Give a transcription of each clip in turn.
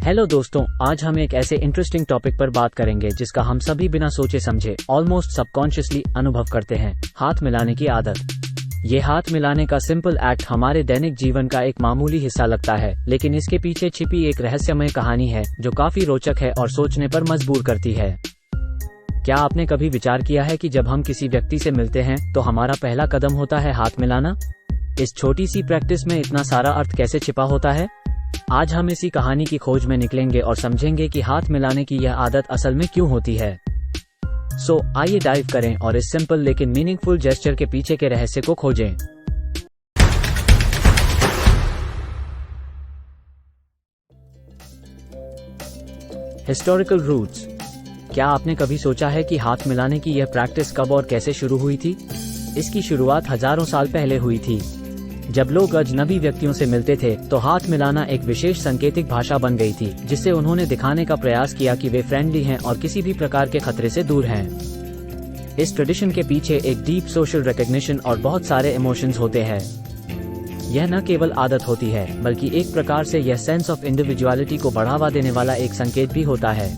Hello दोस्तों, आज हम एक ऐसे इंटरेस्टिंग टॉपिक पर बात करेंगे जिसका हम सभी बिना सोचे समझे ऑलमोस्ट सबकॉन्शियसली अनुभव करते हैं, हाथ मिलाने की आदत। ये हाथ मिलाने का सिंपल एक्ट हमारे दैनिक जीवन का एक मामूली हिस्सा लगता है, लेकिन इसके पीछे छिपी एक रहस्यमय कहानी है जो काफी रोचक है और सोचने पर मजबूर करती है। क्या आपने कभी विचार किया है कि जब हम किसी व्यक्ति से मिलते हैं तो हमारा पहला कदम होता है हाथ मिलाना? इस छोटी सी प्रैक्टिस में इतना सारा अर्थ कैसे छिपा होता है? आज हम इसी कहानी की खोज में निकलेंगे और समझेंगे कि हाथ मिलाने की यह आदत असल में क्यों होती है। आइए डाइव करें और इस सिंपल लेकिन मीनिंगफुल जेस्चर के पीछे के रहस्य को खोजें। Historical roots. क्या आपने कभी सोचा है कि हाथ मिलाने की यह प्रैक्टिस कब और कैसे शुरू हुई थी? इसकी शुरुआत हजारों साल पहले हुई थी। जब लोग अजनबी व्यक्तियों से मिलते थे तो हाथ मिलाना एक विशेष सांकेतिक भाषा बन गई थी, जिससे उन्होंने दिखाने का प्रयास किया कि वे फ्रेंडली हैं और किसी भी प्रकार के खतरे से दूर हैं। इस ट्रेडिशन के पीछे एक डीप सोशल रिकॉग्निशन और बहुत सारे इमोशंस होते हैं। यह न केवल आदत होती है, बल्कि एक प्रकार से यह सेंस ऑफ इंडिविजुअलिटी को बढ़ावा देने वाला एक संकेत भी होता है।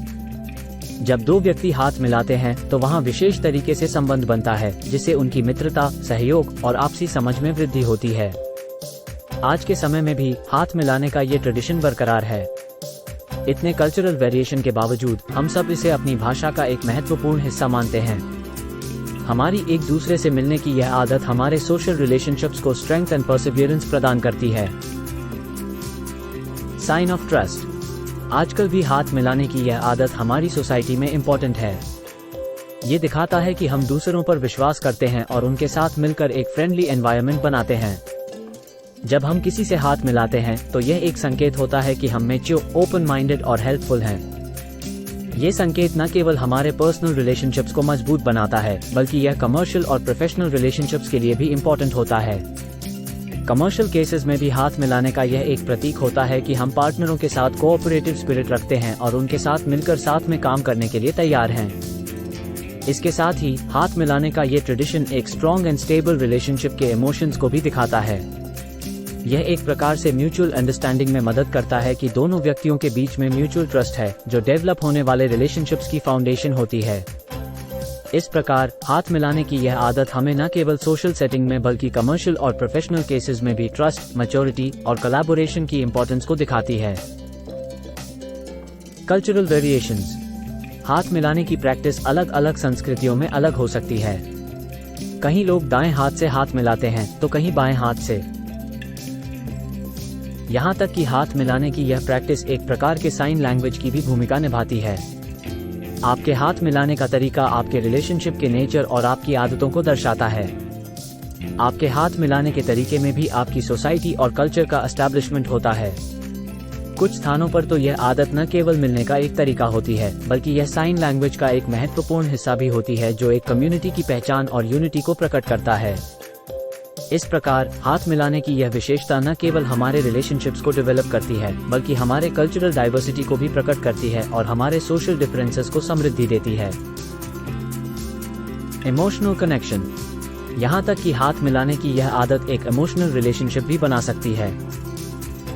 जब दो व्यक्ति हाथ मिलाते हैं तो वहां विशेष तरीके से संबंध बनता है, जिससे उनकी मित्रता, सहयोग और आपसी समझ में वृद्धि होती है। आज के समय में भी हाथ मिलाने का ये ट्रेडिशन बरकरार है। इतने कल्चरल वेरिएशन के बावजूद हम सब इसे अपनी भाषा का एक महत्वपूर्ण हिस्सा मानते हैं। हमारी एक दूसरे से मिलने की यह आदत हमारे सोशल रिलेशनशिप्स को स्ट्रेंथ एंड परसिवियरेंस प्रदान करती है। Sign of trust. आजकल भी हाथ मिलाने की यह आदत हमारी सोसाइटी में इम्पोर्टेंट है। ये दिखाता है कि हम दूसरों पर विश्वास करते हैं और उनके साथ मिलकर एक फ्रेंडली एनवायरनमेंट बनाते हैं। जब हम किसी से हाथ मिलाते हैं तो यह एक संकेत होता है कि हम मैच्योर, ओपन माइंडेड और हेल्पफुल हैं। ये संकेत न केवल हमारे पर्सनल रिलेशनशिप्स को मजबूत बनाता है, बल्कि यह कमर्शियल और प्रोफेशनल रिलेशनशिप्स के लिए भी इम्पोर्टेंट होता है। कमर्शियल केसेस में भी हाथ मिलाने का यह एक प्रतीक होता है कि हम पार्टनरों के साथ कोऑपरेटिव स्पिरिट रखते हैं और उनके साथ मिलकर साथ में काम करने के लिए तैयार हैं। इसके साथ ही हाथ मिलाने का ये ट्रेडिशन एक स्ट्रॉन्ग एंड स्टेबल रिलेशनशिप के इमोशंस को भी दिखाता है। यह एक प्रकार से म्यूचुअल अंडरस्टैंडिंग में मदद करता है कि दोनों व्यक्तियों के बीच में म्यूचुअल ट्रस्ट है, जो डेवलप होने वाले रिलेशनशिप्स की फाउंडेशन होती है। इस प्रकार हाथ मिलाने की यह आदत हमें न केवल सोशल सेटिंग में बल्कि कमर्शियल और प्रोफेशनल केसेस में भी ट्रस्ट, मैच्योरिटी और कोलैबोरेशन की इंपॉर्टेंस को दिखाती है। Cultural variations. हाथ मिलाने की प्रैक्टिस अलग अलग संस्कृतियों में अलग हो सकती है। कहीं लोग दाएं हाथ से हाथ मिलाते हैं तो कहीं बाएं हाथ से। यहाँ तक कि हाथ मिलाने की यह प्रैक्टिस एक प्रकार के साइन लैंग्वेज की भी भूमिका निभाती है। आपके हाथ मिलाने का तरीका आपके रिलेशनशिप के नेचर और आपकी आदतों को दर्शाता है। आपके हाथ मिलाने के तरीके में भी आपकी सोसाइटी और कल्चर का एस्टैब्लिशमेंट होता है। कुछ स्थानों पर तो यह आदत न केवल मिलने का एक तरीका होती है, बल्कि यह साइन लैंग्वेज का एक महत्वपूर्ण हिस्सा भी होती है, जो एक कम्युनिटी की पहचान और यूनिटी को प्रकट करता है। इस प्रकार हाथ मिलाने की यह विशेषता न केवल हमारे रिलेशनशिप्स को डेवलप करती है, बल्कि हमारे कल्चरल डाइवर्सिटी को भी प्रकट करती है और हमारे सोशल डिफरेंसेस को समृद्धि देती है। Emotional connection. यहाँ तक कि हाथ मिलाने की यह आदत एक इमोशनल रिलेशनशिप भी बना सकती है।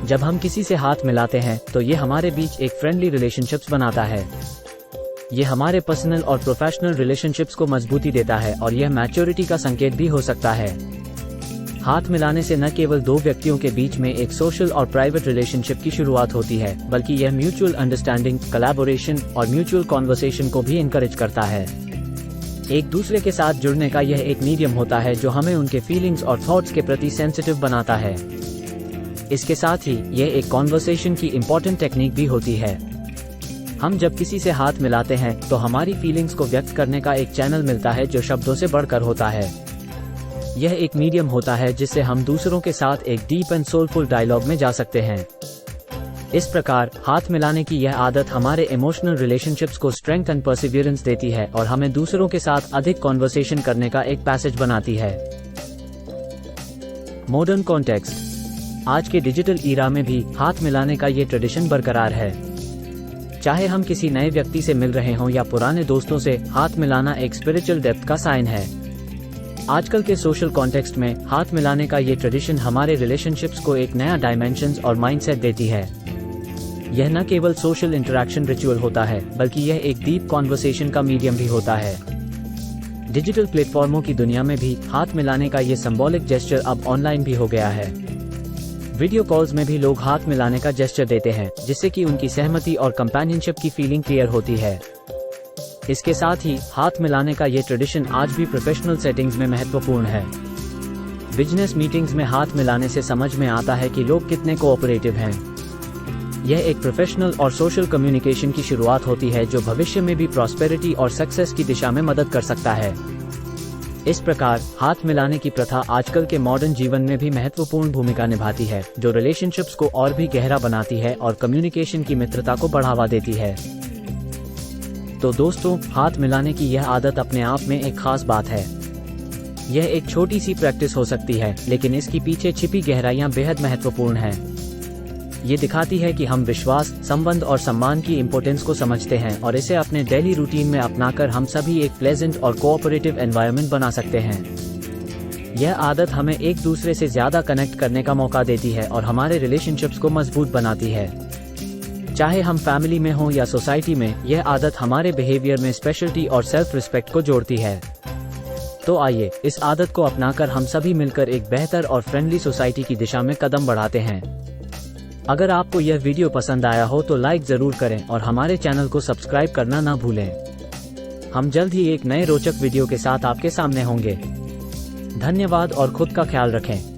जब हम किसी से हाथ मिलाते हैं तो ये हमारे बीच एक फ्रेंडली रिलेशनशिप्स बनाता है। ये हमारे पर्सनल और प्रोफेशनल रिलेशनशिप्स को मजबूती देता है और यह मैच्योरिटी का संकेत भी हो सकता है। हाथ मिलाने से न केवल दो व्यक्तियों के बीच में एक सोशल और प्राइवेट रिलेशनशिप की शुरुआत होती है, बल्कि यह म्यूचुअल अंडरस्टैंडिंग, कोलैबोरेशन और म्यूचुअल कॉन्वर्सेशन को भी इनकरेज करता है। एक दूसरे के साथ जुड़ने का यह एक मीडियम होता है जो हमें उनके फीलिंग्स और थॉट्स के प्रति सेंसिटिव बनाता है। इसके साथ ही यह एक कॉन्वर्सेशन की इम्पोर्टेंट टेक्निक भी होती है। हम जब किसी से हाथ मिलाते हैं तो हमारी फीलिंग्स को व्यक्त करने का एक चैनल मिलता है जो शब्दों से बढ़कर होता है। यह एक मीडियम होता है जिससे हम दूसरों के साथ एक डीप एंड सोलफुल डायलॉग में जा सकते हैं। इस प्रकार हाथ मिलाने की यह आदत हमारे इमोशनल रिलेशनशिप्स को स्ट्रेंथ एंड परसिवियरेंस देती है और हमें दूसरों के साथ अधिक कॉन्वर्सेशन करने का एक पैसेज बनाती है। Modern context. आज के डिजिटल ईरा में भी हाथ मिलाने का ये ट्रेडिशन बरकरार है। चाहे हम किसी नए व्यक्ति से मिल रहे हों या पुराने दोस्तों से, हाथ मिलाना एक स्पिरिचुअल डेप्थ का साइन है। आजकल के सोशल कॉन्टेक्स्ट में हाथ मिलाने का ये ट्रेडिशन हमारे रिलेशनशिप्स को एक नया डायमेंशंस और माइंडसेट देती है। यह न केवल सोशल इंटरैक्शन रिचुअल होता है, बल्कि यह एक डीप कॉन्वर्सेशन का मीडियम भी होता है। डिजिटल प्लेटफॉर्मों की दुनिया में भी हाथ मिलाने का ये सिंबॉलिक जेस्चर अब ऑनलाइन भी हो गया है। वीडियो कॉल्स में भी लोग हाथ मिलाने का जेस्चर देते हैं, जिससे कि उनकी सहमति और कंपेनियनशिप की फीलिंग क्लियर होती है। इसके साथ ही हाथ मिलाने का ये ट्रेडिशन आज भी प्रोफेशनल सेटिंग्स में महत्वपूर्ण है। बिजनेस मीटिंग्स में हाथ मिलाने से समझ में आता है कि लोग कितने कोऑपरेटिव हैं। यह एक प्रोफेशनल और सोशल कम्युनिकेशन की शुरुआत होती है, जो भविष्य में भी प्रॉस्पेरिटी और सक्सेस की दिशा में मदद कर सकता है। इस प्रकार हाथ मिलाने की प्रथा आजकल के मॉडर्न जीवन में भी महत्वपूर्ण भूमिका निभाती है, जो रिलेशनशिप्स को और भी गहरा बनाती है और कम्युनिकेशन की मित्रता को बढ़ावा देती है। तो दोस्तों, हाथ मिलाने की यह आदत अपने आप में एक खास बात है। यह एक छोटी सी प्रैक्टिस हो सकती है, लेकिन इसकी पीछे छिपी गहराइयां बेहद महत्वपूर्ण हैं। ये दिखाती है कि हम विश्वास, संबंध और सम्मान की इम्पोर्टेंस को समझते हैं और इसे अपने डेली रूटीन में अपनाकर हम सभी एक प्लेजेंट और कोऑपरेटिव एनवायरनमेंट बना सकते हैं। यह आदत हमें एक दूसरे से ज्यादा कनेक्ट करने का मौका देती है और हमारे रिलेशनशिप्स को मजबूत बनाती है। चाहे हम फैमिली में हो या सोसाइटी में, यह आदत हमारे बिहेवियर में स्पेशलिटी और सेल्फ रिस्पेक्ट को जोड़ती है। तो आइए इस आदत को अपनाकर हम सभी मिलकर एक बेहतर और फ्रेंडली सोसाइटी की दिशा में कदम बढ़ाते हैं। अगर आपको यह वीडियो पसंद आया हो तो लाइक जरूर करें और हमारे चैनल को सब्सक्राइब करना ना भूलें। हम जल्द ही एक नए रोचक वीडियो के साथ आपके सामने होंगे। धन्यवाद और खुद का ख्याल रखें।